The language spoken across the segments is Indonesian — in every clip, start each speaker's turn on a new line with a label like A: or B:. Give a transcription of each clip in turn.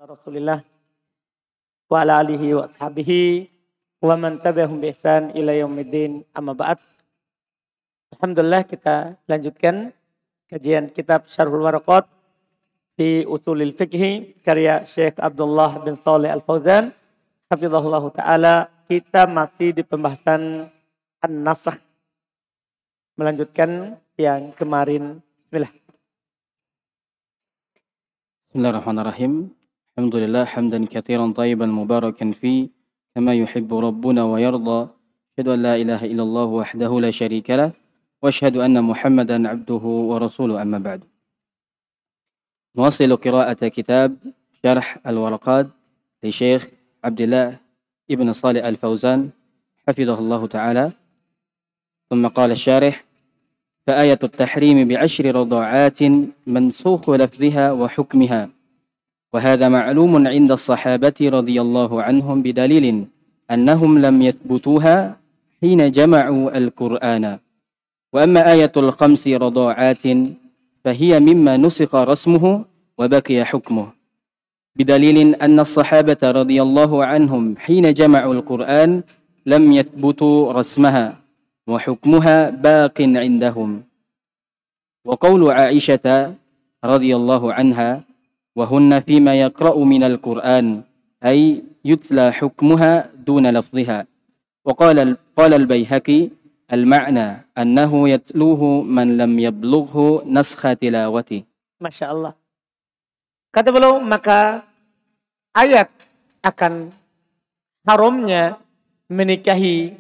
A: Rasulillah wa ala alihi wa ashabihi wa man tabi'ahum bi ihsan ila yaumiddin, amma ba'd. Alhamdulillah, kita lanjutkan kajian kitab Syarhul Waraqat di Ushulil Fiqh karya Syekh Abdullah bin Shalih Al-Fauzan hafizahullah taala. Kita masih di pembahasan an-nasakh, melanjutkan yang kemarin. Bismillah.
B: Bismillahirrahmanirrahim. Alhamdulillah hamdan katsiran tayyiban mubarakan fi kama yuhibbu rabbuna wa yarda. Asyhadu an la ilaha illallah wahdahu la syarika lah wa asyhadu anna Muhammadan abduhu wa rasuluhu, amma ba'du. Nuwasilu qira'ata kitab Syarh al-Waraqat li Syekh Abdullah ibn Shalih Al-Fauzan hafizahullah ta'ala. ثم قال الشارح: فآية التحريم بعشر رضاعات منسوخ لفظها وحكمها، وهذا معلوم عند الصحابة رضي الله عنهم بدليل أنهم لم يثبتوها حين جمعوا القرآن. وأما آية الخمس رضاعات فهي مما نسخ رسمه وبقي حكمه، بدليل أن الصحابة رضي الله عنهم حين جمعوا القرآن لم يثبتوا رسمها وحكمها باق عندهم. وقول عائشة رضي الله عنها: وهن فيما يقرأ من القرآن، أي يتلى حكمها دون لفظها. قال البيهقي: المعنى أنه يتلوه من لم يبلغه نسخ تلاوته.
A: Masya Allah. Kata beliau, maka ayat akan haramnya menikahi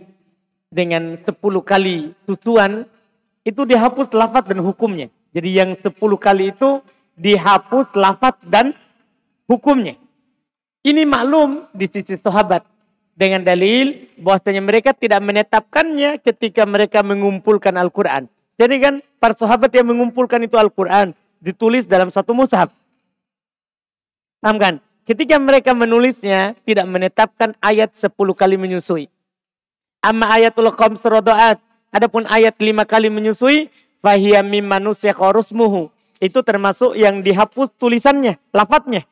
A: dengan 10 kali susuan itu dihapus lafaz dan hukumnya. Jadi yang 10 kali itu dihapus lafaz dan hukumnya. Ini maklum di sisi sahabat dengan dalil bahwasanya mereka tidak menetapkannya ketika mereka mengumpulkan Al-Quran. Jadi kan para sahabat yang mengumpulkan itu Al-Quran ditulis dalam satu mushaf. Paham kan? Ketika mereka menulisnya tidak menetapkan ayat 10 kali menyusui. Amma ayatul khams rada'at, adapun ayat 5 kali menyusui, fahiya mimma nusikha rusmuhu, itu termasuk yang dihapus tulisannya, lafadznya.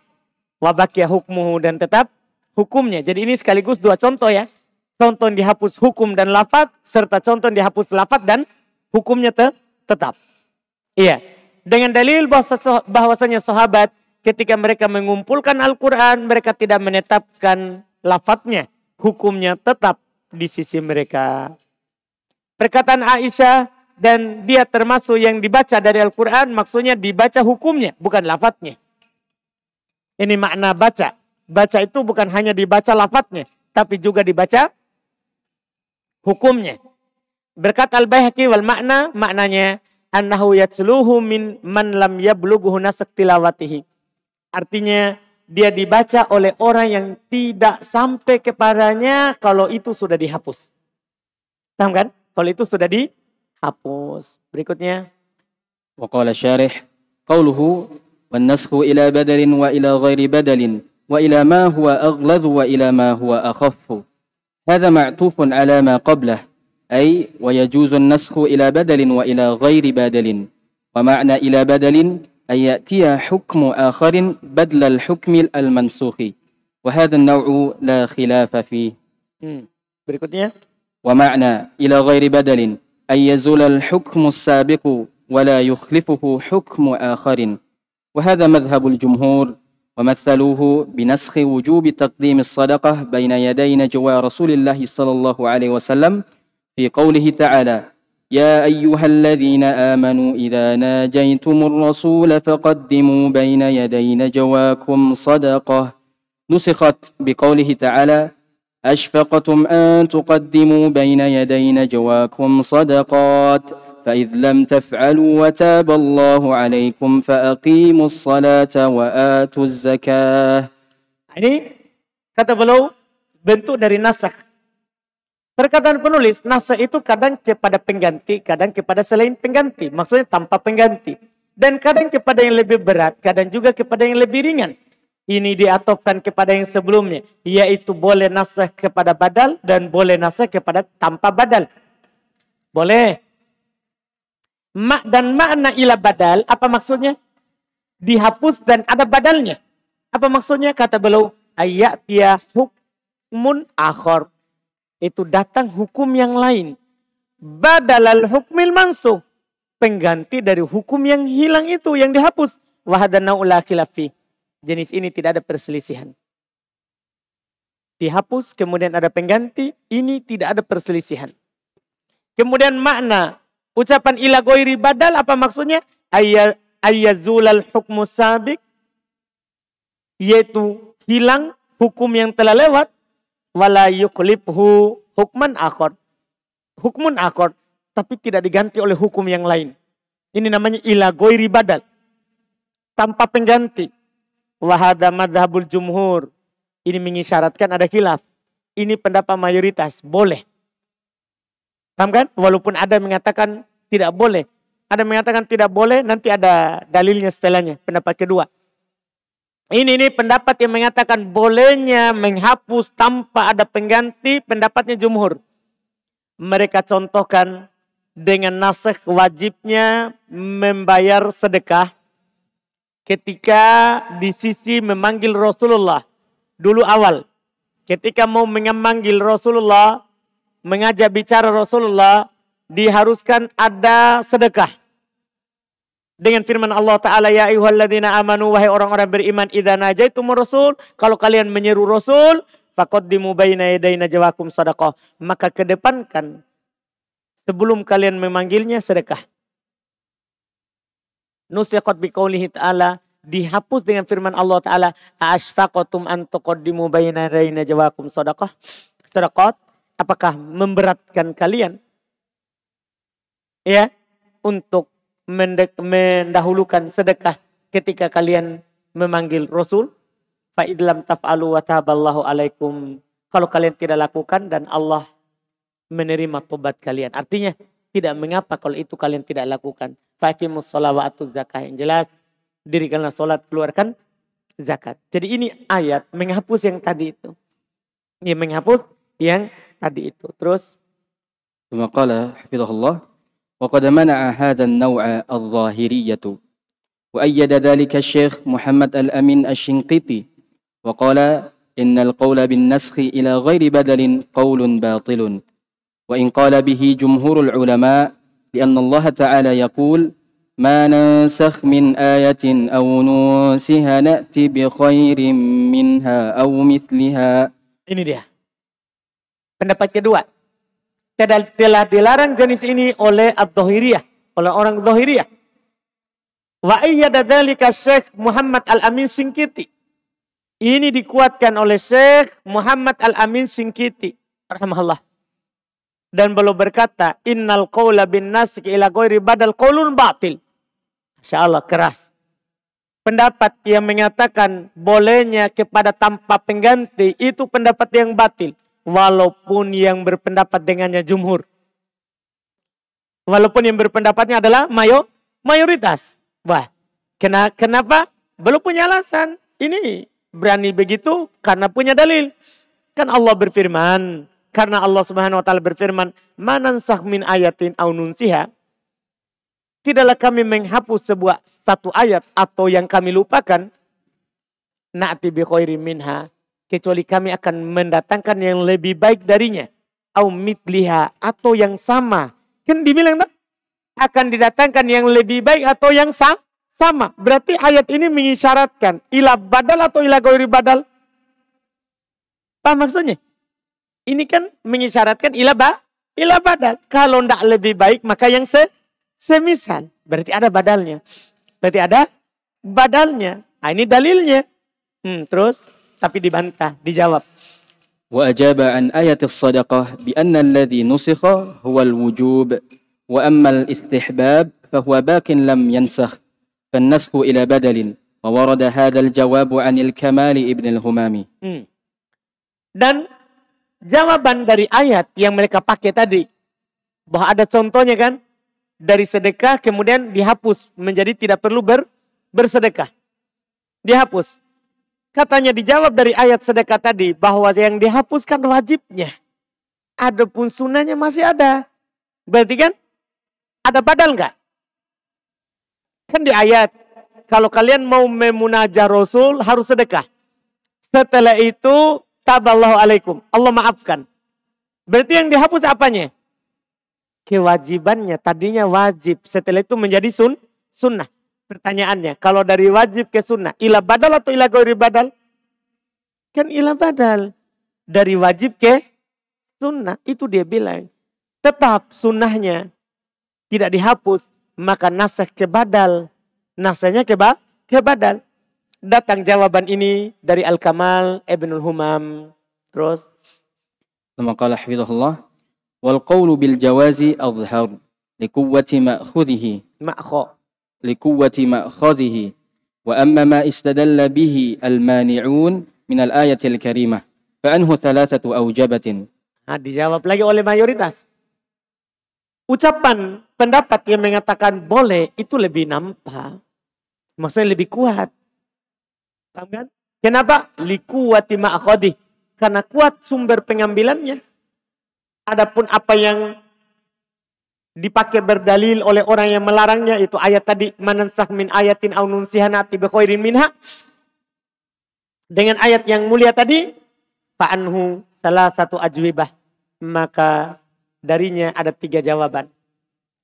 A: Wa baqiya hukmuhu, dan tetap hukumnya. Jadi ini sekaligus dua contoh ya. Contoh yang dihapus hukum dan lafadz, serta contoh yang dihapus lafadz dan hukumnya tetap. Iya. Dengan dalil bahwasanya sahabat ketika mereka mengumpulkan Al-Quran, mereka tidak menetapkan lafadznya, hukumnya tetap di sisi mereka. Perkataan Aisyah, dan dia termasuk yang dibaca dari Al-Quran, maksudnya dibaca hukumnya, bukan lafadznya. Ini makna baca. Baca itu bukan hanya dibaca lafadznya, tapi juga dibaca hukumnya. Berkata Al-Baihaqi, wal makna, maknanya annahu yatsluhu min man lam yablughu nasakh tilawatihi. Artinya dia dibaca oleh orang yang tidak sampai kepadanya kalau itu sudah dihapus. Paham kan? Kalau itu sudah dihapus. Berikutnya.
B: Wa qala syarih qawluhu wan naskhu ila badalin wa ila ghairi badalin wa ila ma huwa aghladu wa ila ma huwa akhaffu. Hadha ma'tufun ala ma qablah, ay wa yajuzu an-naskhu ila badalin wa ila ghairi badalin. Wa ma'na ila badalin أن يأتي حكم آخر بدل الحكم المنسوخ، وهذا النوع لا خلاف فيه.
A: Berikutnya.
B: ومعنى إلى غير بدل أن يزول الحكم السابق ولا يخلفه حكم آخر، وهذا مذهب الجمهور، ومثلوه بنسخ وجوب تقديم الصدقة بين يدي نجوى رسول الله صلى الله عليه وسلم في قوله تعالى: يا أيها الذين آمنوا إذا ناجيتم الرسول فقدموا بين يدي نجواكم صدقة، نسخت بقوله تعالى: أشفقتم أن تقدموا بين يدي نجواكم صدقات فإذ لم تفعلوا وتاب الله عليكم فأقيموا الصلاة وآتوا الزكاة.
A: Ini kata beliau bentuk dari nasakh. Perkataan penulis, nasakh itu kadang kepada pengganti, kadang kepada selain pengganti. Maksudnya tanpa pengganti. Dan kadang kepada yang lebih berat, kadang juga kepada yang lebih ringan. Ini diatofkan kepada yang sebelumnya. Yaitu boleh nasakh kepada badal dan boleh nasakh kepada tanpa badal. Boleh. Dan makna ila badal, apa maksudnya? Dihapus dan ada badalnya. Apa maksudnya? Kata beliau, ayatiya hukmun akhar. Itu datang hukum yang lain. Badalal hukmil mansuh. Pengganti dari hukum yang hilang itu, yang dihapus. Wahadana ula khilafi. Jenis ini tidak ada perselisihan. Dihapus, kemudian ada pengganti. Ini tidak ada perselisihan. Kemudian makna ucapan ila ghairi badal, apa maksudnya? Ayyazulal hukmu sabiq. Yaitu hilang hukum yang telah lewat. Wala yuklibhu hukman akhar. Hukmun akhar. Tapi tidak diganti oleh hukum yang lain. Ini namanya ila ghairi badal. Tanpa pengganti. Wahada madhabul jumhur. Ini mengisyaratkan ada khilaf. Ini pendapat mayoritas. Boleh. Paham kan? Walaupun ada yang mengatakan tidak boleh. Ada yang mengatakan tidak boleh. Nanti ada dalilnya setelahnya. Pendapat kedua. Ini pendapat yang mengatakan bolehnya menghapus tanpa ada pengganti. Pendapatnya jumhur. Mereka contohkan dengan nasakh wajibnya membayar sedekah ketika di sisi memanggil Rasulullah. Dulu awal, ketika mau memanggil Rasulullah, mengajak bicara Rasulullah, diharuskan ada sedekah. Dengan firman Allah Ta'ala, ya ayyuhalladzina amanu, wahai orang-orang beriman, idza najaitumur rasul, kalau kalian menyeru Rasul, faqaddimu baina yaday najwakum shadaqah. Maka kedepankan sebelum kalian memanggilnya sedekah. Nusikhat biqaulihi ta'ala, dihapus dengan firman Allah Ta'ala, asfaqatum an tuqaddimu baina yaday najwakum shadaqah. Sedekah, apakah memberatkan kalian ya untuk mendahulukan sedekah ketika kalian memanggil Rasul? Fa idlam taf'alu wa taballahu alaikum. Kalau kalian tidak lakukan dan Allah menerima tobat kalian. Artinya tidak mengapa kalau itu kalian tidak lakukan. Faqimus shalah wa atuz zakah. Yang jelas dirikanlah salat, keluarkan zakat. Jadi ini ayat menghapus yang tadi itu. Ini menghapus yang tadi itu. Terus
B: ثم قال حفظه الله وقد منع هذا النوع الظاهرية وأيد ذلك الشيخ محمد الأمين الشنقيطي وقال إن القول بالنسخ إلى غير بدل قول باطل وإن قال به جمهور العلماء لأن الله تعالى يقول ما ننسخ من آية أو ننسها نأتي بخير منها أو مثلها. Ini
A: dia. Pendapat kedua. Telah dilarang jenis ini oleh Adz-Dzahiriyah, oleh orang Dzahiriyah. Wa ayyada dzalika Syekh Muhammad Al-Amin Syinqiti. Ini dikuatkan oleh Syekh Muhammad Al-Amin Syinqiti rahimahullah. Dan beliau berkata, innal qaula bin nasik ila ghairi badal qaulun batil. Masyaallah, keras. Pendapat yang mengatakan bolehnya kepada tanpa pengganti itu pendapat yang batil. Walaupun yang berpendapat dengannya jumhur. Walaupun yang berpendapatnya adalah mayoritas. Wah, kenapa? Belum punya alasan. Ini berani begitu karena punya dalil. Kan Allah berfirman. Karena Allah Subhanahu wa taala berfirman, "Manansakh min ayatin aw nunsiha." Tidaklah kami menghapus satu ayat atau yang kami lupakan. Na'ti bi khairin minha. Kecuali kami akan mendatangkan yang lebih baik darinya. Au mitliha, atau yang sama. Kan dibilang tak? Akan didatangkan yang lebih baik atau yang sama. Berarti ayat ini mengisyaratkan ila badal atau ila ghairi badal. Apa maksudnya? Ini kan mengisyaratkan ila badal. Kalau tidak lebih baik maka yang semisal. Berarti ada badalnya. Berarti ada badalnya. Nah, ini dalilnya. Terus tapi dibantah, dijawab.
B: وأجاب عن آية الصدقة بأن الذي نسخ هو الوجوب وأما الاستحباب فهو باق لم ينسخ فالنسخ إلى بدل وورد هذا الجواب عن الكمال ابن الهمامي.
A: Dan jawaban dari ayat yang mereka pakai tadi, bahwa ada contohnya kan, dari sedekah kemudian dihapus menjadi tidak perlu bersedekah. Dihapus. Katanya dijawab dari ayat sedekah tadi bahwa yang dihapuskan wajibnya. Adapun sunnahnya masih ada. Berarti kan ada badal enggak? Kan di ayat kalau kalian mau memunajah Rasul harus sedekah. Setelah itu taballahu alaikum, Allah maafkan. Berarti yang dihapus apanya? Kewajibannya. Tadinya wajib, setelah itu menjadi sunnah. Pertanyaannya, kalau dari wajib ke sunnah, ila badal atau ila ghairi badal? Kan ila badal. Dari wajib ke sunnah, itu dia bilang. Tetap sunnahnya tidak dihapus, maka nasakh ke badal. Nasaknya ke badal. Datang jawaban ini dari Al-Kamal Ibnul Humam. Terus.
B: ثم قال حفظه الله والقول بالجواز أظهر لقوة مأخذه وأما ما استدل به المانعون من الآية الكريمة فأنه ثلاثة أوجبة.
A: Dijawab lagi oleh mayoritas. Ucapan pendapat yang mengatakan boleh itu lebih nampak. Maksudnya lebih kuat. Paham kan? Kenapa? Liquwati ma'akhadih. Karena kuat sumber pengambilannya. Adapun apa yang dipakai berdalil oleh orang yang melarangnya, itu ayat tadi, manansakh min ayatin aw nunsiha na'ti bi khairin minha. Dengan ayat yang mulia tadi, fa'anhu salah satu ajwibah. Maka darinya ada 3 jawaban.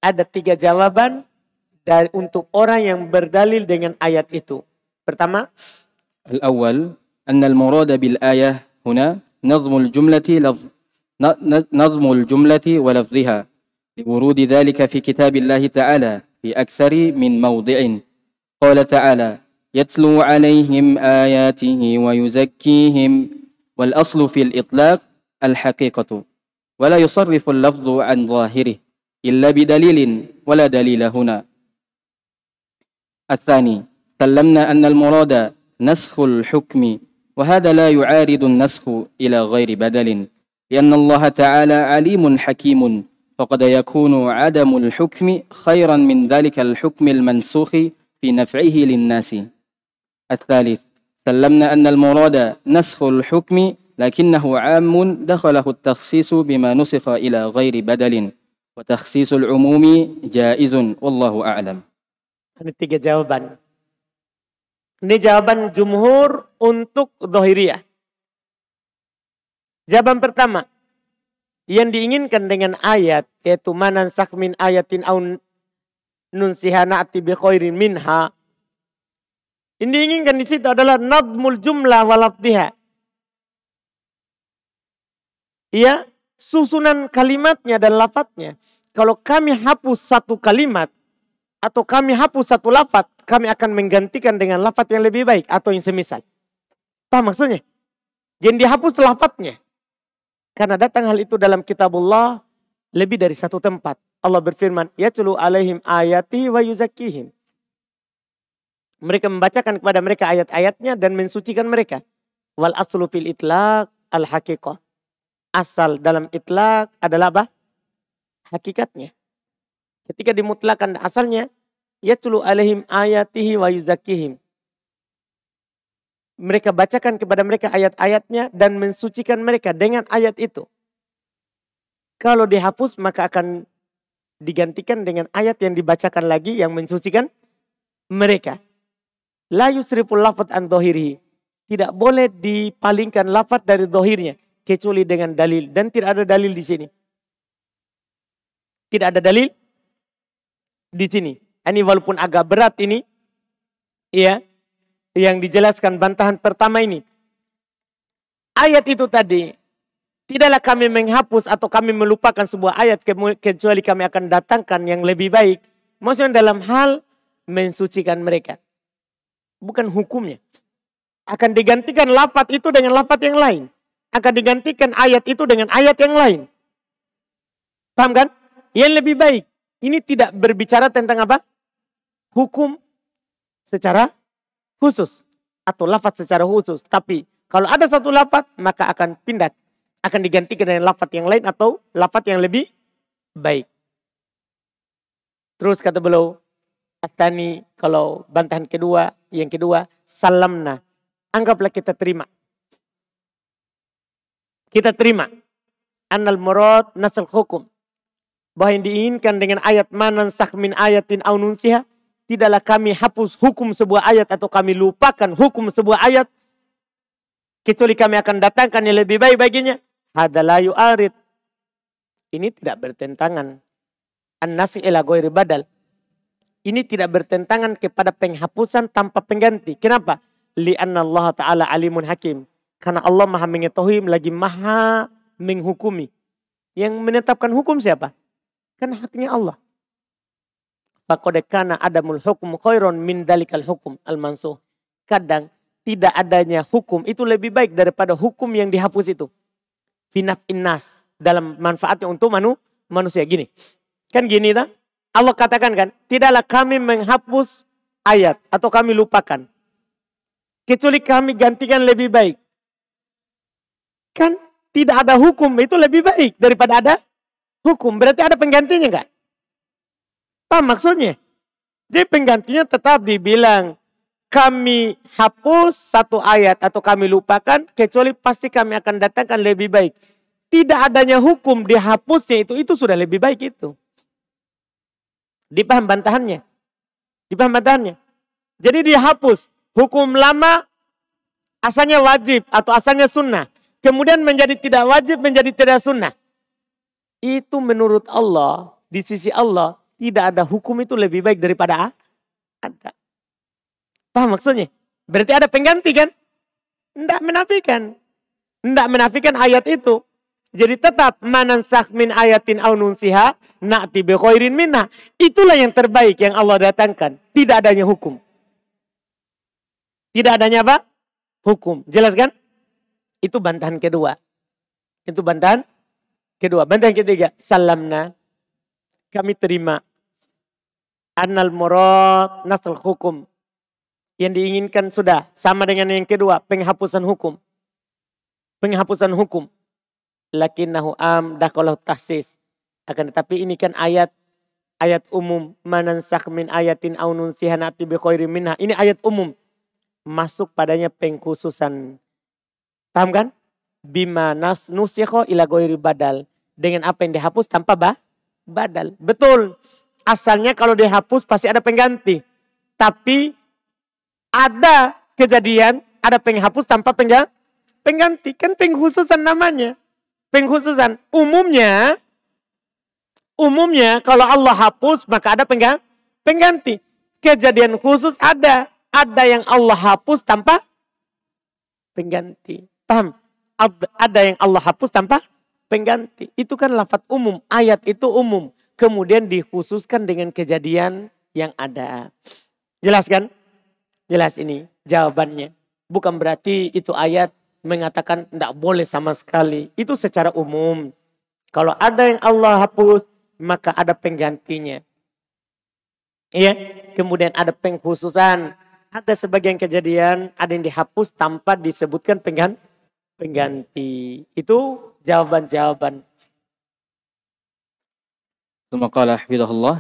A: Ada 3 jawaban untuk orang yang berdalil dengan ayat itu. Pertama,
B: al-awwal anna al-murada bil ayah هنا نظم الجملة ولفظها لورود ذلك في كتاب الله تعالى في أكثر من موضع. قال تعالى يتلو عليهم آياته ويزكيهم والأصل في الإطلاق الحقيقة ولا يصرف اللفظ عن ظاهره إلا بدليل ولا دليل هنا. الثاني سلمنا أن المراد نسخ الحكم وهذا لا يعارض النسخ إلى غير بدل لأن الله تعالى عليم حكيم فقد يكون عدم الحكم خيرا من ذلك الحكم المنسوخ في نفعه للناس. الثالث سلمنا أن المراد نسخ الحكم لكنه عام دخله التخصيص بما نسخ إلى غير بدل وتخصيص العموم جائز والله أعلم.
A: Ini 3 jawaban. Ini jawaban jumhur untuk Dhahiriyah. Jawaban pertama, yang diinginkan dengan ayat, yaitu manansakh min ayatin aw nunsiha na'ti bi khairin minha. Yang diinginkan di situ adalah nadmul jumlah wa lafdhiha. Ya, susunan kalimatnya dan lafadznya. Kalau kami hapus satu kalimat atau kami hapus satu lafadz, kami akan menggantikan dengan lafadz yang lebih baik atau yang semisal. Paham maksudnya? Jadi dihapus lafadznya. Karena datang hal itu dalam kitabullah lebih dari 1 tempat. Allah berfirman, yatlu alaihim ayatihi wa yuzakkihim. Mereka membacakan kepada mereka ayat-ayatnya dan mensucikan mereka. Wal aslu fil itlaq al haqiqah. Asal dalam itlaq adalah apa? Hakikatnya. Ketika dimutlakan asalnya, yatlu alaihim ayatihi wa yuzakkihim. Mereka bacakan kepada mereka ayat-ayatnya dan mensucikan mereka dengan ayat itu. Kalau dihapus maka akan digantikan dengan ayat yang dibacakan lagi yang mensucikan mereka. La yusriful lafadz an dhahirihi. Tidak boleh dipalingkan lafadz dari dhahirnya kecuali dengan dalil, dan tidak ada dalil di sini. Tidak ada dalil di sini. Ini walaupun agak berat ini, ya, yang dijelaskan bantahan pertama ini. Ayat itu tadi, tidaklah kami menghapus atau kami melupakan sebuah ayat kecuali kami akan datangkan yang lebih baik. Maksudnya dalam hal mensucikan mereka. Bukan hukumnya. Akan digantikan lafadz itu dengan lafadz yang lain. Akan digantikan ayat itu dengan ayat yang lain. Paham kan? Yang lebih baik. Ini tidak berbicara tentang apa? Hukum secara khusus. Atau lafadz secara khusus. Tapi kalau ada satu lafadz maka akan pindah. Akan digantikan dengan lafadz yang lain atau lafadz yang lebih baik. Terus kata beliau, Astani, kalau bantahan kedua, yang kedua, salamna. Anggaplah kita terima. Kita terima. Annal murad nasal hukum. Bahwa yang diinginkan dengan ayat manansakh min ayatin aw nunsiha, tidaklah kami hapus hukum sebuah ayat atau kami lupakan hukum sebuah ayat kecuali kami akan datangkan yang lebih baik baginya. Hada la yu'arid. Ini tidak bertentangan. An-nasi ila ghairi badal. Ini tidak bertentangan kepada penghapusan tanpa pengganti. Kenapa? Li'anna Allah Ta'ala alimun hakim. Karena Allah maha mengetahui lagi maha menghukumi. Yang menetapkan hukum siapa? Kan haknya Allah. Faqad kana adamul hukum khairon min dalikal hukum al-mansuh. Kadang tidak adanya hukum itu lebih baik daripada hukum yang dihapus itu. Finaf'in nas. Dalam manfaatnya untuk manusia. Gini. Kan gini tak? Allah katakan kan, tidaklah kami menghapus ayat atau kami lupakan. Kecuali kami gantikan lebih baik. Kan tidak ada hukum itu lebih baik daripada ada hukum. Berarti ada penggantinya enggak? Paham maksudnya? Jadi penggantinya tetap dibilang kami hapus satu ayat atau kami lupakan. Kecuali pasti kami akan datangkan lebih baik. Tidak adanya hukum dihapusnya itu sudah lebih baik itu. Dipaham bantahannya? Dipaham bantahannya? Jadi dihapus. Hukum lama asalnya wajib atau asalnya sunnah. Kemudian menjadi tidak wajib, menjadi tidak sunnah. Itu menurut Allah, di sisi Allah, tidak ada hukum itu lebih baik daripada ada. Paham maksudnya? Berarti ada pengganti kan? Tidak menafikan. Tidak menafikan ayat itu. Jadi tetap manansakh min ayatin aw nunsiha na'ti bi khairin minha. Itulah yang terbaik yang Allah datangkan. Tidak adanya hukum. Tidak adanya apa? Hukum. Jelas kan? Itu bantahan kedua. Itu bantahan kedua. Bantahan ketiga. Salamna. Kami terima. Annal murad nasl hukum. Yang diinginkan sudah. Sama dengan yang kedua. Penghapusan hukum. Penghapusan hukum. Lakinnahu dakhalahu tahsis. Akan tetapi ini kan ayat umum. Manansakh min ayatin aw nunsiha na'ti bi khairin minha. Ini ayat umum. Masuk padanya pengkhususan. Paham kan? Bima nusikho ila ghairi badal. Dengan apa yang dihapus tanpa badal. Betul. Asalnya kalau dihapus pasti ada pengganti. Tapi ada kejadian ada penghapus tanpa pengganti. Kan pengkhususan namanya. Pengkhususan umumnya kalau Allah hapus maka ada pengganti. Kejadian khusus ada yang Allah hapus tanpa pengganti. Paham? Ada yang Allah hapus tanpa pengganti. Itu kan lafaz umum, ayat itu umum. Kemudian dikhususkan dengan kejadian yang ada. Jelas kan? Jelas ini jawabannya. Bukan berarti itu ayat mengatakan tidak boleh sama sekali. Itu secara umum. Kalau ada yang Allah hapus, maka ada penggantinya. Iya. Kemudian ada pengkhususan. Ada sebagian kejadian, ada yang dihapus tanpa disebutkan pengganti. Itu jawaban-jawaban.
B: ثم قال حفظه الله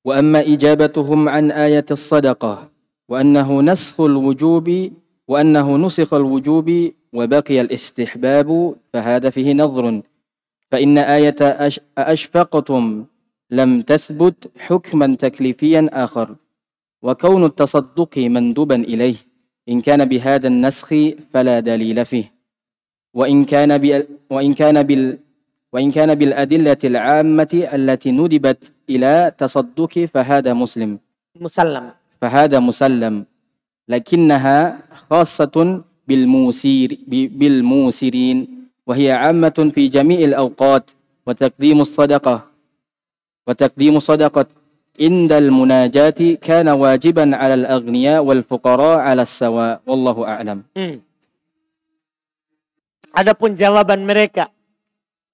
B: وأما إجابتهم عن آية الصدقة وأنه نسخ الوجوب وبقي الاستحباب فهذا فيه نظر فإن آية أشفقتم لم تثبت حكما تكليفيا آخر وكون التصدق مندوبا إليه إن كان بهذا النسخ فلا دليل فيه وإن كان بالأدلة العامة التي ندبت إلى تصدق فهذا مسلم لكنها خاصة بالموسرين وهي عامة في جميع الأوقات وتقديم الصدقة عند المناجاة كان واجبا على الأغنياء والفقراء على السواء والله أعلم.
A: Adapun jawaban mereka,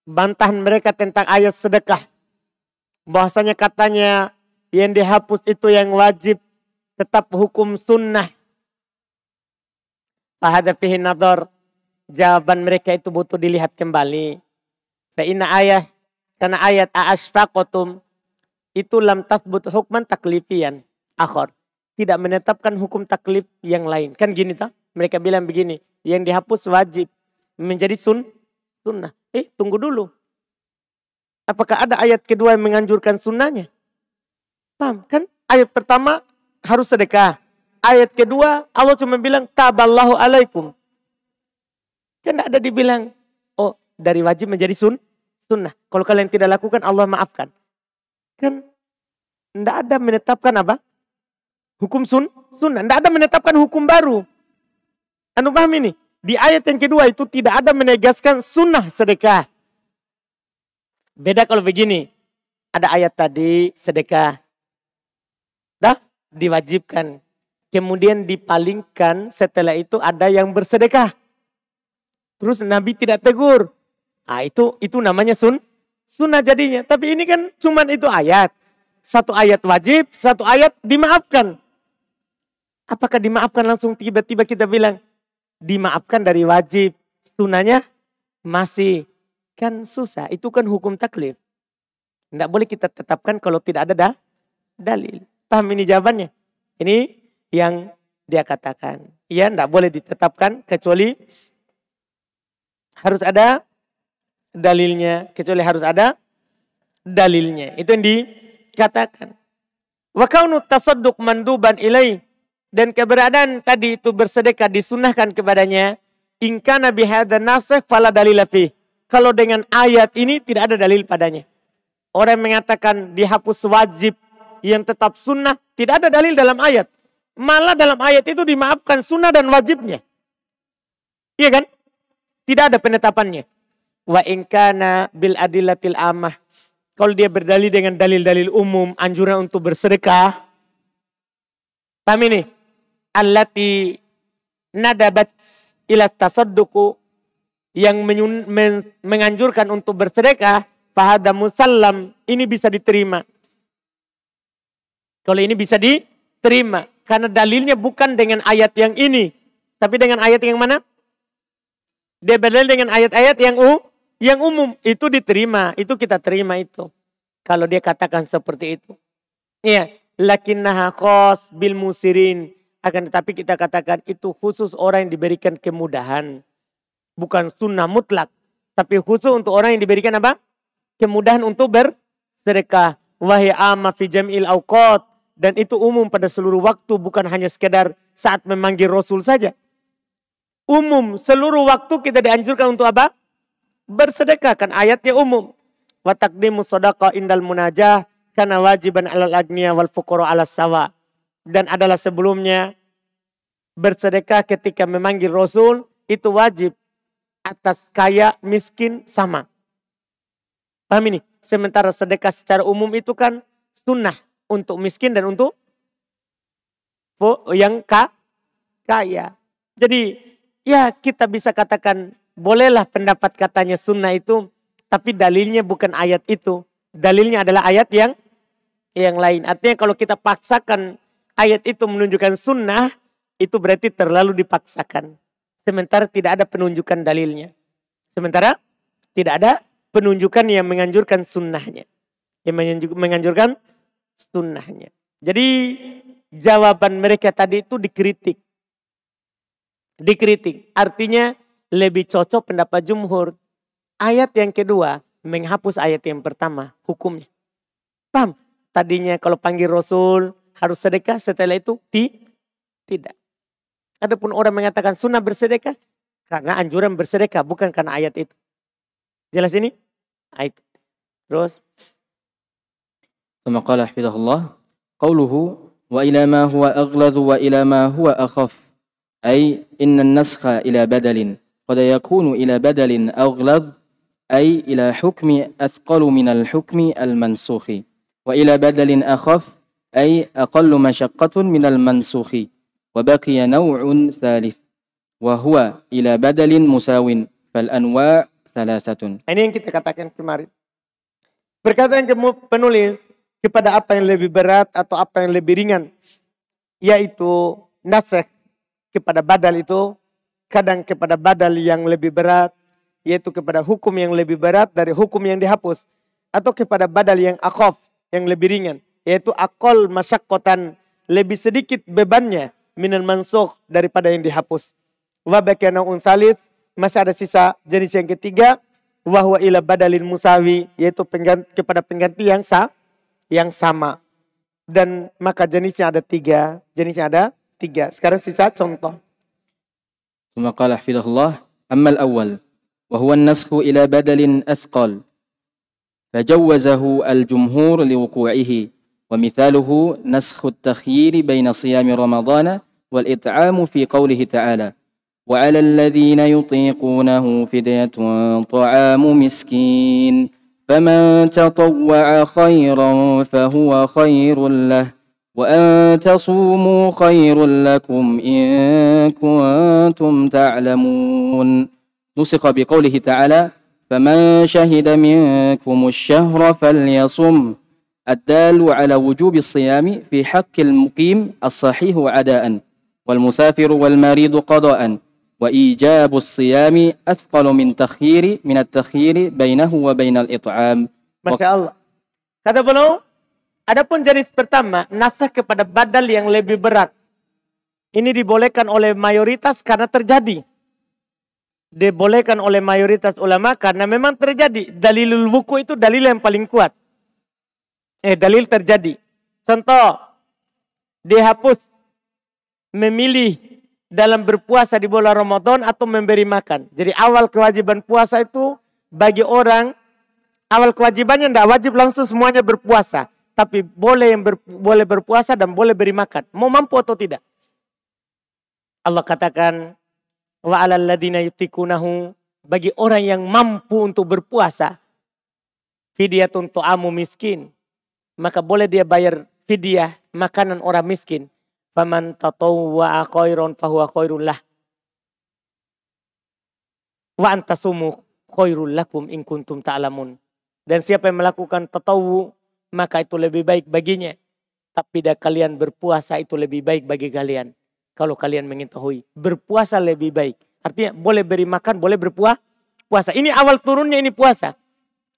A: bantahan mereka tentang ayat sedekah, bahwasanya katanya yang dihapus itu yang wajib, tetap hukum sunnah. Fahada fihi nadhar. Jawaban mereka itu butuh dilihat kembali. Karena ayat a'asfaqatum itu lam tasbut hukman taklifian akhar. Tidak menetapkan hukum taklif yang lain. Kan gini toh? Mereka bilang begini, yang dihapus wajib menjadi sunnah. Tunggu dulu. Apakah ada ayat kedua yang menganjurkan sunnahnya? Paham? Kan ayat pertama harus sedekah. Ayat kedua Allah cuma bilang taballahu alaikum. Kan tidak ada dibilang, oh dari wajib menjadi sunnah. Kalau kalian tidak lakukan Allah maafkan. Kan tidak ada menetapkan apa? Hukum sunnah. Tidak ada menetapkan hukum baru. Anu paham ini? Di ayat yang kedua itu tidak ada menegaskan sunnah sedekah. Beda kalau begini. Ada ayat tadi sedekah. Dah diwajibkan. Kemudian dipalingkan setelah itu ada yang bersedekah. Terus Nabi tidak tegur. Ah itu namanya sunnah jadinya. Tapi ini kan cuman itu ayat. Satu ayat wajib, satu ayat dimaafkan. Apakah dimaafkan langsung tiba-tiba kita bilang dimaafkan dari wajib, sunnahnya masih, kan susah. Itu kan hukum taklif. Tidak boleh kita tetapkan kalau tidak ada dalil. Paham ini jawabannya? Ini yang dia katakan. Iya, tidak boleh ditetapkan kecuali harus ada dalilnya. Kecuali harus ada dalilnya. Itu yang dikatakan. Wa kaunu tasadduq manduban ilaih. Dan keberadaan tadi itu bersedekah disunahkan kepadanya. In kana bihadza nasikh fala dalila fih. Kalau dengan ayat ini tidak ada dalil padanya. Orang yang mengatakan dihapus wajib yang tetap sunnah, tidak ada dalil dalam ayat. Malah dalam ayat itu dimaafkan sunnah dan wajibnya. Iya kan? Tidak ada penetapannya. Wa in kana bil adillatil amah. Kalau dia berdalil dengan dalil-dalil umum, anjuran untuk bersedekah. Paham ini? Allati nadabat ila tasadduqu, yang menganjurkan untuk bersedekah, fahada musallam, ini bisa diterima. Kalau ini bisa diterima karena dalilnya bukan dengan ayat yang ini, tapi dengan ayat yang mana? Dia berdalil dengan ayat-ayat yang umum, itu diterima, itu kita terima itu. Kalau dia katakan seperti itu. Iya, lakinnaha khos bil musirin. Akan tetapi kita katakan itu khusus orang yang diberikan kemudahan. Bukan sunnah mutlak. Tapi khusus untuk orang yang diberikan apa? Kemudahan untuk bersedekah. Wahai amma fi jam'il awqat. Dan itu umum pada seluruh waktu. Bukan hanya sekedar saat memanggil Rasul saja. Umum. Seluruh waktu kita dianjurkan untuk apa? Bersedekah. Kan ayatnya umum. Wa taqdimu sadaqah indal munajah. Kana wajiban alal agniya wal fuqara ala sawa. Dan adalah sebelumnya bersedekah ketika memanggil Rasul itu wajib atas kaya miskin sama. Paham ini? Sementara sedekah secara umum itu kan sunnah untuk miskin dan untuk yang kaya. Jadi ya kita bisa katakan bolehlah pendapat katanya sunnah itu, tapi dalilnya bukan ayat itu. Dalilnya adalah ayat yang lain. Artinya kalau kita paksakan ayat itu menunjukkan sunnah, itu berarti terlalu dipaksakan. Sementara tidak ada penunjukan dalilnya. Sementara tidak ada penunjukan yang menganjurkan sunnahnya. Yang menganjurkan sunnahnya. Jadi jawaban mereka tadi itu dikritik. Dikritik. Artinya lebih cocok pendapat jumhur. Ayat yang kedua menghapus ayat yang pertama hukumnya. Paham? Tadinya kalau panggil Rasul harus sedekah, setelah itu tidak. Adapun orang mengatakan sunnah bersedekah karena anjuran bersedekah, bukan karena ayat itu. Jelas ini? Ayat. Terus.
B: ثم قال حفظه الله قوله وإلى ما هو أغلظ وإلى ما هو أخف أي إن النسخ إلى بدل قد يكون إلى بدل أغلظ أي إلى حكم أثقل من الحكم المنسوخ وإلى بدل أخف أي أقل مشقة من المنسوخ وبقي نوع ثالث وهو إلى بدل مساو فالأنواع ثلاثة.
A: Ini yang kita katakan kemarin. Berkata yang penulis kepada apa yang lebih berat atau apa yang lebih ringan, yaitu nasikh kepada badal itu, kadang kepada badal yang lebih berat, yaitu kepada hukum yang lebih berat dari hukum yang dihapus, atau kepada badal yang akhaf, yang lebih ringan, yaitu aqall masyaqqatan, lebih sedikit bebannya minal mansukh daripada yang dihapus. Wa baqiya naun tsalits, masih ada sisa jenis yang ketiga, wa huwa ila badalin musawi, yaitu kepada pengganti yang sama. Dan maka jenisnya ada tiga. Sekarang sisa contoh.
B: ثم قال حفظه الله أما الأول وهو النسخ إلى بدل أثقل فجوزه الجمهور لوقوعه ومثاله نسخ التخيير بين صيام رمضان والإطعام في قوله تعالى وعلى الذين يطيقونه فدية طعام مسكين فمن تطوع خيرا فهو خير له وأن تصوموا خير لكم إن كنتم تعلمون نسخ بقوله تعالى فمن شهد منكم الشهر فليصم الدال على وجوب الصيام في حق المقيم الصحيح عداء والمسافر والمريض قضاء وإيجاب الصيام أثقل من التخيير بينه وبين الإطعام.
A: Masya Allah. Kata beliau, adapun jenis pertama, nasah kepada badal yang lebih berat. Ini dibolehkan oleh mayoritas karena terjadi. Dibolehkan oleh mayoritas ulama karena memang terjadi. Dalilul wuku itu dalil yang paling kuat. Dalil terjadi. Contoh, dihapus memilih dalam berpuasa di bulan Ramadan atau memberi makan. Jadi awal kewajiban puasa itu bagi orang, awal kewajibannya tidak wajib langsung semuanya berpuasa. Tapi boleh boleh berpuasa dan boleh beri makan. Mau mampu atau tidak. Allah katakan, wa 'alal ladzina yutiqunahu, bagi orang yang mampu untuk berpuasa, fidyatun tu'amu miskin, maka boleh dia bayar fidyah makanan orang miskin. Faman tatawwa'a khairan fahuwa khairul lah. Wa antasumu khairul lakum in kuntum ta'lamun. Dan siapa yang melakukan tatawwu, maka itu lebih baik baginya. Tapi dah kalian berpuasa itu lebih baik bagi kalian. Kalau kalian mengetahui, berpuasa lebih baik. Artinya boleh beri makan, boleh berpuasa. Ini awal turunnya ini puasa.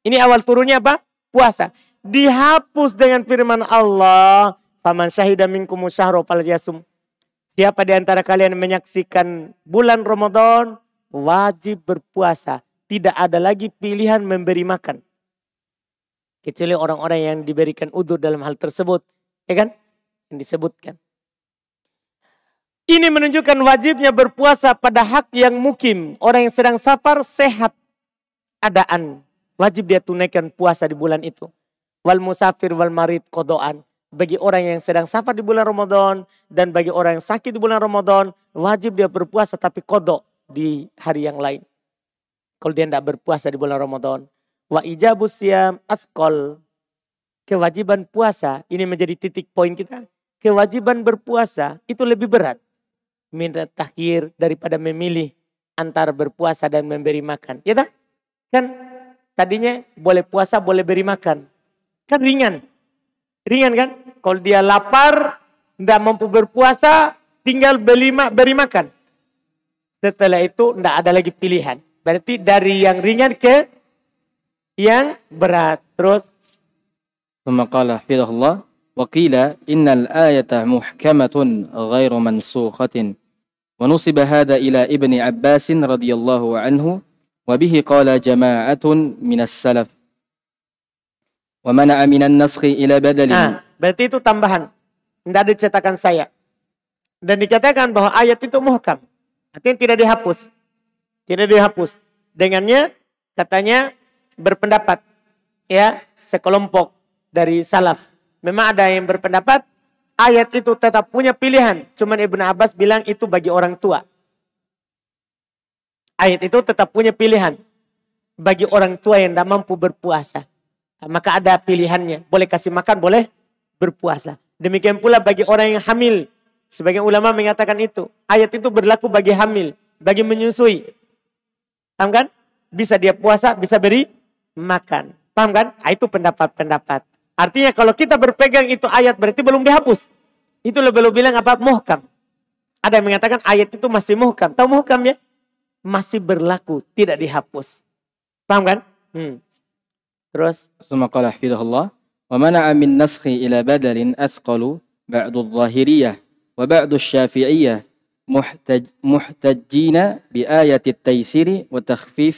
A: Ini awal turunnya apa? Puasa. Dihapus dengan firman Allah. Faman syahida minkumu syahra falyasum. Siapa di antara kalian menyaksikan bulan Ramadan, wajib berpuasa. Tidak ada lagi pilihan memberi makan. Kecuali orang-orang yang diberikan udzur dalam hal tersebut. Ya kan? Yang disebutkan. Ini menunjukkan wajibnya berpuasa pada hak yang mukim. Orang yang sedang safar sehat adaan. Wajib dia tunaikan puasa di bulan itu. Wal musafir wal marid kodoan. Bagi orang yang sedang safar di bulan Ramadan dan bagi orang yang sakit di bulan Ramadan, wajib dia berpuasa tapi kodok di hari yang lain. Kalau dia tidak berpuasa di bulan Ramadan. Wa ijabus siyam asqal. Kewajiban puasa, ini menjadi titik poin kita. Kewajiban berpuasa itu lebih berat. Minat takhir daripada memilih antara berpuasa dan memberi makan. Ya tak? Kan tadinya boleh puasa, boleh beri makan. Kan ringan. Ringan kan? Kalau dia lapar, tidak mampu berpuasa, tinggal beri makan. Setelah itu tidak ada lagi pilihan. Berarti dari yang ringan ke yang berat. Terus.
B: ثم قال حفظه الله وقيل إن الآية محكمة غير منسوخة ونصب هذا إلى ابن عباس رضي الله عنه وبه قال جماعة من السلف ومنع من النسخ إلى بدل.
A: Berarti itu tambahan. Tidak ada cetakan saya. Dan dikatakan bahwa ayat itu muhkam. Artinya tidak dihapus. Tidak dihapus. Dengannya katanya berpendapat. Ya, sekelompok dari salaf. Memang ada yang berpendapat ayat itu tetap punya pilihan. Cuman Ibn Abbas bilang itu bagi orang tua. Ayat itu tetap punya pilihan. Bagi orang tua yang tidak mampu berpuasa. Maka ada pilihannya. Boleh kasih makan, boleh berpuasa. Demikian pula bagi orang yang hamil. Sebagian ulama mengatakan itu. Ayat itu berlaku bagi hamil. Bagi menyusui. Paham kan? Bisa dia puasa, bisa beri makan. Paham kan? Itu pendapat-pendapat. Artinya kalau kita berpegang itu ayat berarti belum dihapus. Itu belum bilang apa? Muhkam. Ada yang mengatakan ayat itu masih muhkam. Tahu muhkam ya? Masih berlaku, tidak dihapus. Paham kan? Terus.
B: ثم قال حفظه الله ومنع من نسخ إلى بدل أثقل بعض الظاهرية وبعض الشافعية محتجين بآية التيسير والتخفيف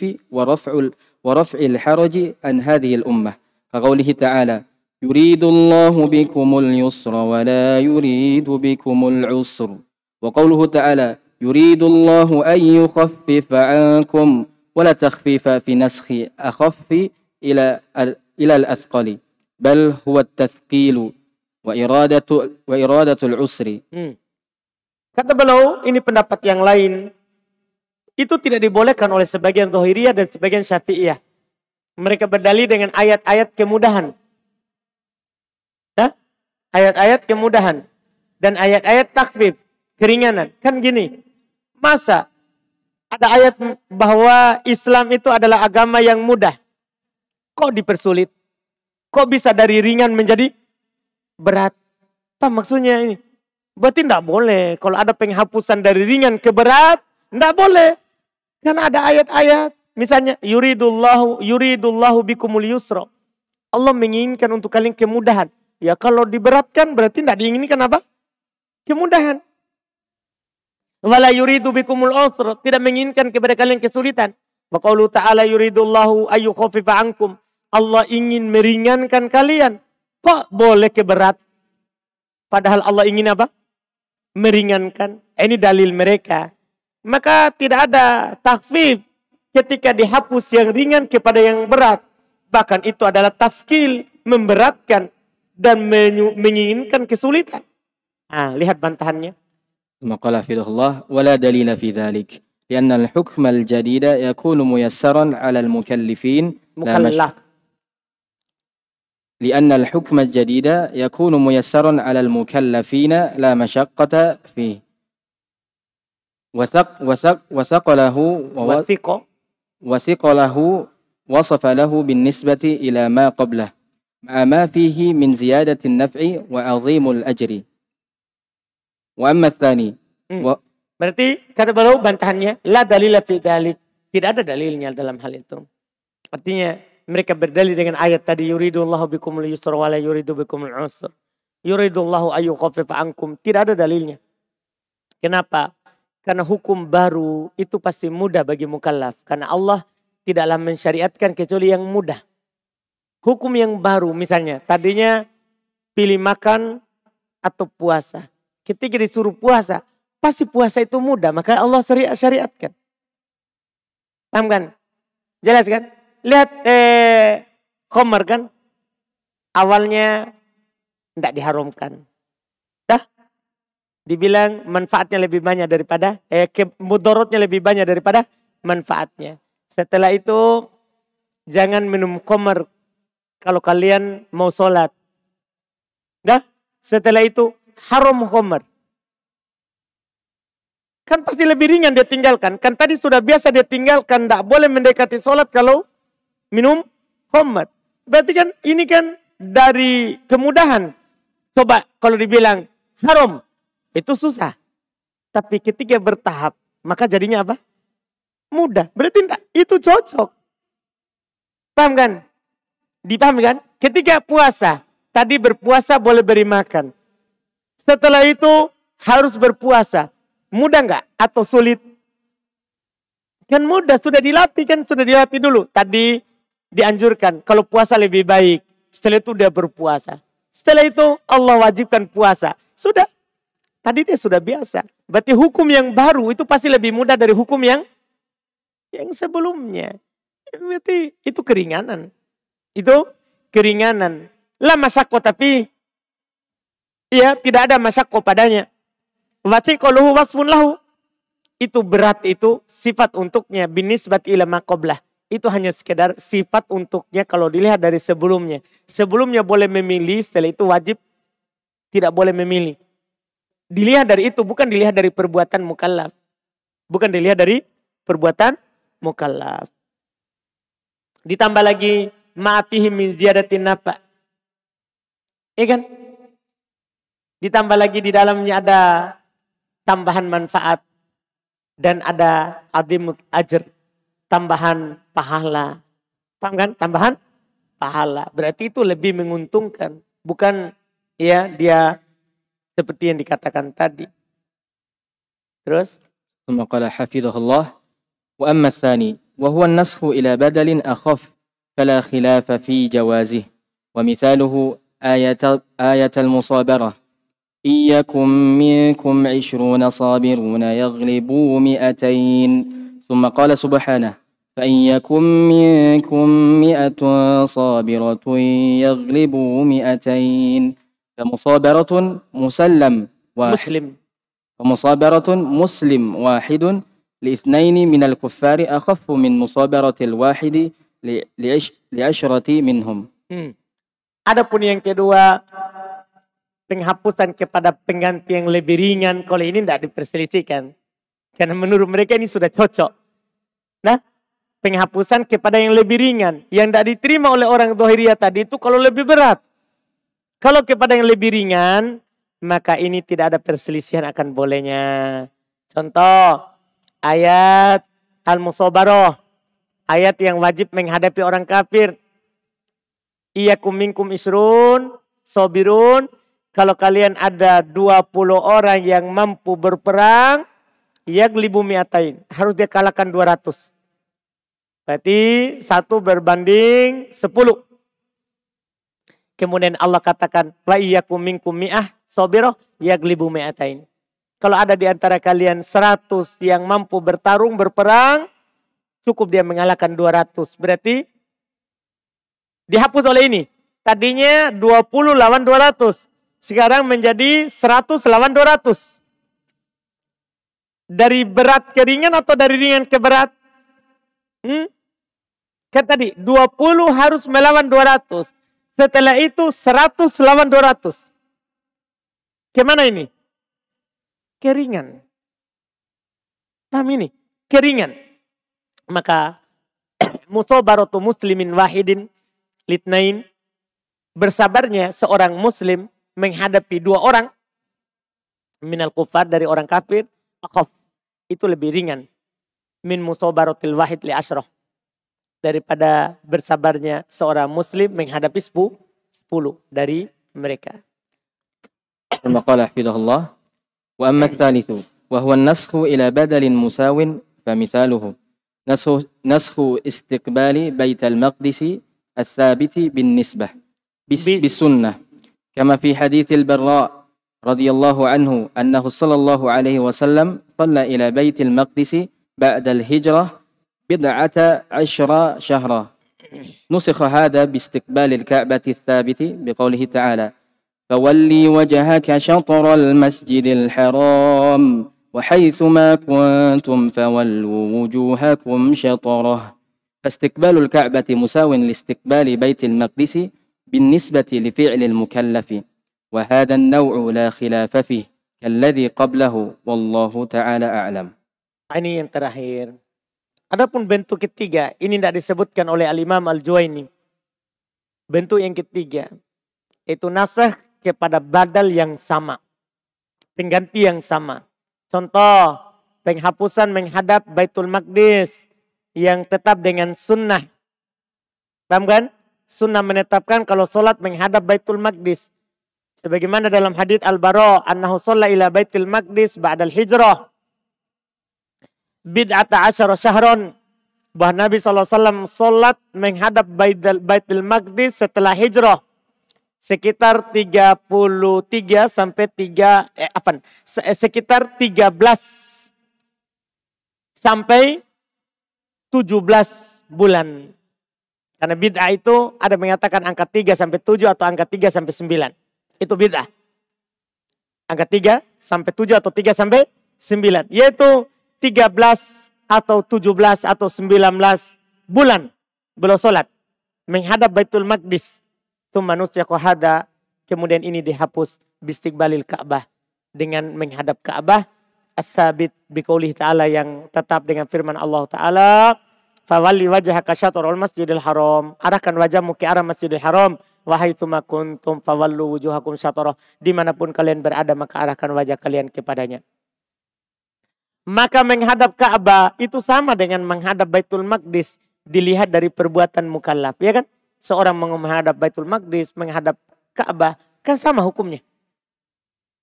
B: ورفع الحرج عن هذه الأمة كقوله تعالى يريد الله بكم اليسر ولا يريد بكم العسر. وقوله تعالى يريد الله أن يخفف عنكم ولا تخفيف في نسخ أخف إلى الأثقل بل هو التثقيل وإرادة العسر.
A: Kata beliau, ini pendapat yang lain. Itu tidak dibolehkan oleh sebagian Zahiriyah dan sebagian Syafi'iyah. Mereka berdalil dengan ayat-ayat kemudahan. Ayat-ayat kemudahan. Dan ayat-ayat takfif, keringanan. Kan gini, masa ada ayat bahwa Islam itu adalah agama yang mudah. Kok dipersulit? Kok bisa dari ringan menjadi berat? Apa maksudnya ini? Berarti tidak boleh. Kalau ada penghapusan dari ringan ke berat, tidak boleh. Karena ada ayat-ayat. Misalnya, yuridullahu bikumul yusra. Allah menginginkan untuk kalian kemudahan. Ya kalau diberatkan berarti tidak diinginkan apa? Kemudahan. Wala yuridu bikumul usra. Tidak menginginkan kepada kalian kesulitan. Wa qaulu ta'ala yuridullahu ayyukhaffifa ankum. Allah ingin meringankan kalian. Kok boleh keberat? Padahal Allah ingin apa? Meringankan. Ini dalil mereka. Maka tidak ada takhfif ketika dihapus yang ringan kepada yang berat. Bahkan itu adalah taskil, memberatkan dan menginginkan kesulitan. Lihat bantahannya.
B: Maqala fidhullah wala dalila fi dhalik. لأن الحكم الجديد يكون ميسرا على المكلفين لأن الحكم الجديد يكون ميسرا على المكلفين لا مشقة فيه وثق له وصف له بالنسبة إلى ما قبله مع ما فيه من زيادة النفع وعظيم الأجر. وأما الثاني
A: berarti kata beliau bantahannya la dalila fi dzalik. Tidak ada dalilnya dalam hal itu. Artinya mereka berdalil dengan ayat tadi yuridullahu bikumul yusra wa la yuridu bikumul usra. Yuridullahu ayyukhaffifa ankum. Tidak ada dalilnya. Kenapa? Karena hukum baru itu pasti mudah bagi mukallaf. Karena Allah tidaklah mensyariatkan kecuali yang mudah. Hukum yang baru misalnya tadinya pilih makan atau puasa. Ketika disuruh puasa, pasti puasa itu mudah. Maka Allah syariatkan. Paham kan? Jelas kan? Lihat khamar kan. Awalnya tidak diharamkan. Dibilang manfaatnya lebih banyak daripada mudaratnya lebih banyak daripada manfaatnya. Setelah itu jangan minum khamar kalau kalian mau sholat. Setelah itu haram khamar. Kan pasti lebih ringan dia tinggalkan. Kan tadi sudah biasa dia tinggalkan. Tidak boleh mendekati sholat kalau minum khamar. Berarti kan ini kan dari kemudahan. Coba kalau dibilang haram. Itu susah. Tapi ketika bertahap. Maka jadinya apa? Mudah. Berarti enggak, itu cocok. Paham kan? Dipahami kan? Ketika puasa. Tadi berpuasa boleh beri makan. Setelah itu harus berpuasa. Mudah enggak? Atau sulit? Kan mudah. Sudah dilatih kan? Sudah dilatih dulu. Tadi dianjurkan. Kalau puasa lebih baik. Setelah itu dia berpuasa. Setelah itu Allah wajibkan puasa. Sudah. Tadi dia sudah biasa. Berarti hukum yang baru itu pasti lebih mudah dari hukum yang sebelumnya. Berarti itu keringanan. Itu keringanan. La masyakko tapi ya tidak ada masyakko padanya. Watiqaluhu wasfun lahu. Itu berat itu sifat untuknya. Binisbat ila maqoblah. Itu hanya sekedar sifat untuknya kalau dilihat dari sebelumnya. Sebelumnya boleh memilih, setelah itu wajib tidak boleh memilih. Dilihat dari itu, bukan dilihat dari perbuatan mukallaf. Bukan dilihat dari perbuatan mukallaf. Ditambah lagi, ma'afihi min ziyadatin nafa. Iya kan? Ditambah lagi di dalamnya ada tambahan manfaat. Dan ada adimut ajr. Tambahan pahala. Paham kan? Tambahan pahala. Berarti itu lebih menguntungkan. Bukan ya dia seperti yang dikatakan tadi. Terus?
B: ثم قال حفظه الله وأما الثاني وهو النسخ إلى بدل أخف فلا خلاف في جوازه ومثاله آية المصابرة إن يكن منكم 20 صابرون يغلبوا 200 ثم قال سبحانه فإن يكن منكم 100 صابرة يغلبوا 200 فمصابرة مسلم واحد فمصابرة مسلم واحد لاثنين من الكفار أخف من مصابرة الواحد لعشرة منهم.
A: Adapun yang kedua, penghapusan kepada pengganti yang lebih ringan, kalau ini tidak diperselisihkan. Karena menurut mereka ini sudah cocok. Nah, penghapusan kepada yang lebih ringan. Yang tidak diterima oleh orang Dhahiriyah tadi itu kalau lebih berat. Kalau kepada yang lebih ringan, maka ini tidak ada perselisihan akan bolehnya. Contoh, ayat Al-Musabarah. Ayat yang wajib menghadapi orang kafir. Iyakum minkum isrun, sobirun. Kalau kalian ada 20 orang yang mampu berperang, yaglibu mi'atain. Harus dia kalahkan 200. Berarti 1 berbanding 10. Kemudian Allah katakan, wa iyakum minkum mi'ah sobirah, yaglibu mi'atain. Kalau ada di antara kalian 100 yang mampu bertarung, berperang, cukup dia mengalahkan 200. Berarti dihapus oleh ini. Tadinya 20 lawan 200. Sekarang menjadi 100 lawan 200. Dari berat ke ringan atau dari ringan ke berat? Kan tadi 20 harus melawan 200. Setelah itu 100 lawan 200. Kemana ini? Keringan. Paham ini? Keringan. Maka musabaratu muslimin wahidin litnain, bersabarnya seorang muslim menghadapi 2 orang minal kufar, dari orang kafir, akhaf, itu lebih ringan min musabaratil wahid li asyrah, daripada bersabarnya seorang muslim menghadapi 10 dari mereka.
B: ثم قال حفظه الله وأما الثالث وهو النسخ إلى بدل مساو فمثاله نسخ استقبال بيت المقدس الثابت بالنسبة بالسنة كما في حديث البراء رضي الله عنه أنه صلى الله عليه وسلم صلى إلى بيت المقدس بعد الهجرة 12 شهرا نسخ هذا باستقبال الكعبة الثابت بقوله تعالى فولي وجهك شطر المسجد الحرام وحيث ما كنتم فولوا وجوهكم شطره فاستقبال الكعبة مساو لاستقبال بيت المقدس بالنسبة لفعل المكلف وهذا النوع لا خلاف فيه كالذي قبله والله تعالى أعلم.
A: Ini yang terakhir. Adapun bentuk ketiga, ini tidak disebutkan oleh Al-Imam Al-Juwaini. Bentuk yang ketiga, itu nasakh kepada badal yang sama. Pengganti yang sama. Contoh, penghapusan menghadap Baitul Maqdis yang tetap dengan sunnah. Paham kan? Sunnah menetapkan kalau solat menghadap Baitul Maqdis. Sebagaimana dalam hadits Al-Bara, annahu shalla ila Baitul Maqdis ba'dal hijrah. Bid'ata asyara syahron. Bahwa Nabi SAW solat menghadap Baitul Maqdis setelah hijrah. Sekitar 33 sampai sekitar 13 sampai 17 bulan. Karena bid'ah itu ada mengatakan angka 3 sampai 7 atau angka 3 sampai 9. Itu bid'ah. Angka 3 sampai 7 atau 3 sampai 9. Yaitu 13 atau 17 atau 19 bulan belum sholat. Menghadap Baitul Maqdis. Hada, kemudian ini dihapus bistiqbalil Ka'bah, dengan menghadap Ka'bah, as-sabit biqaulih ta'ala, yang tetap dengan firman Allah Ta'ala, fawalli wajhaka syatrul masjidil haram, arahkan wajahmu ke arah Masjidil Haram, wa haitsuma kuntum fawallu wujuhakum syatrah, dimanapun kalian berada maka arahkan wajah kalian kepadanya. Maka menghadap Ka'bah itu sama dengan menghadap Baitul Maqdis, dilihat dari perbuatan mukallaf, ya kan? Seorang menghadap Baitul Maqdis, menghadap Ka'bah, kan sama hukumnya.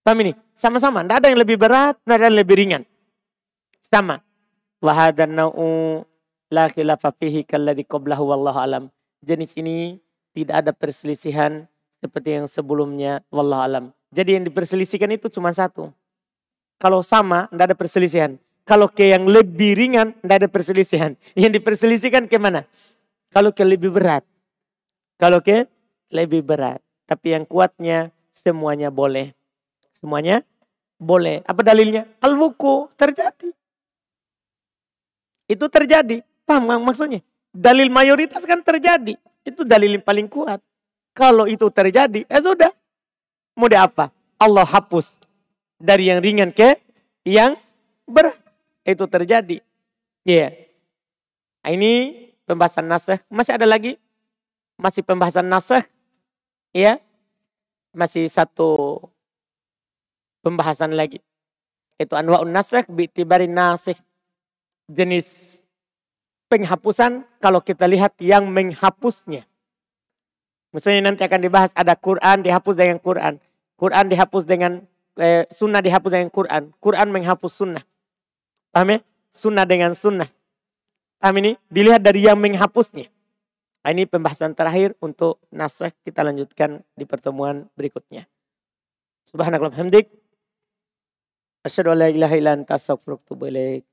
A: Paham ini? Sama-sama. Tidak ada yang lebih berat, tidak ada yang lebih ringan. Sama. Wahadan nau'u la khilafa fihi kalladhi qablahu wallahu alam. Jenis ini tidak ada perselisihan Seperti yang sebelumnya, wallahu alam. Jadi yang diperselisihkan itu cuma satu. Kalau sama, tidak ada perselisihan. Kalau ke yang lebih ringan, tidak ada perselisihan. Yang diperselisihkan ke mana? Kalau ke lebih berat. Kalau ke lebih berat. Tapi yang kuatnya semuanya boleh. Semuanya boleh. Apa dalilnya? Al-wuku terjadi. Itu terjadi. Paham maksudnya? Dalil mayoritas kan terjadi. Itu dalil yang paling kuat. Kalau itu terjadi, sudah. Mau di apa? Allah hapus. Dari yang ringan ke yang berat. Itu terjadi. Iya. Yeah. Ini pembahasan nasakh. Masih ada lagi? Masih pembahasan nasakh. Ya. Masih satu pembahasan lagi. Itu anwa'un nasakh bi'tibari nasikh. Jenis penghapusan kalau kita lihat yang menghapusnya. Misalnya nanti akan dibahas ada Quran dihapus dengan Quran. Quran dihapus dengan sunnah dihapus dengan Quran. Quran menghapus sunnah. Paham ya? Sunnah dengan sunnah. Paham ini? Dilihat dari yang menghapusnya. Nah, ini pembahasan terakhir untuk nasakh. Kita lanjutkan di pertemuan berikutnya. Subhanakallahumma hamdik. Asyhadu an la ilaha illa anta astaghfiruka wa atubu ilaik.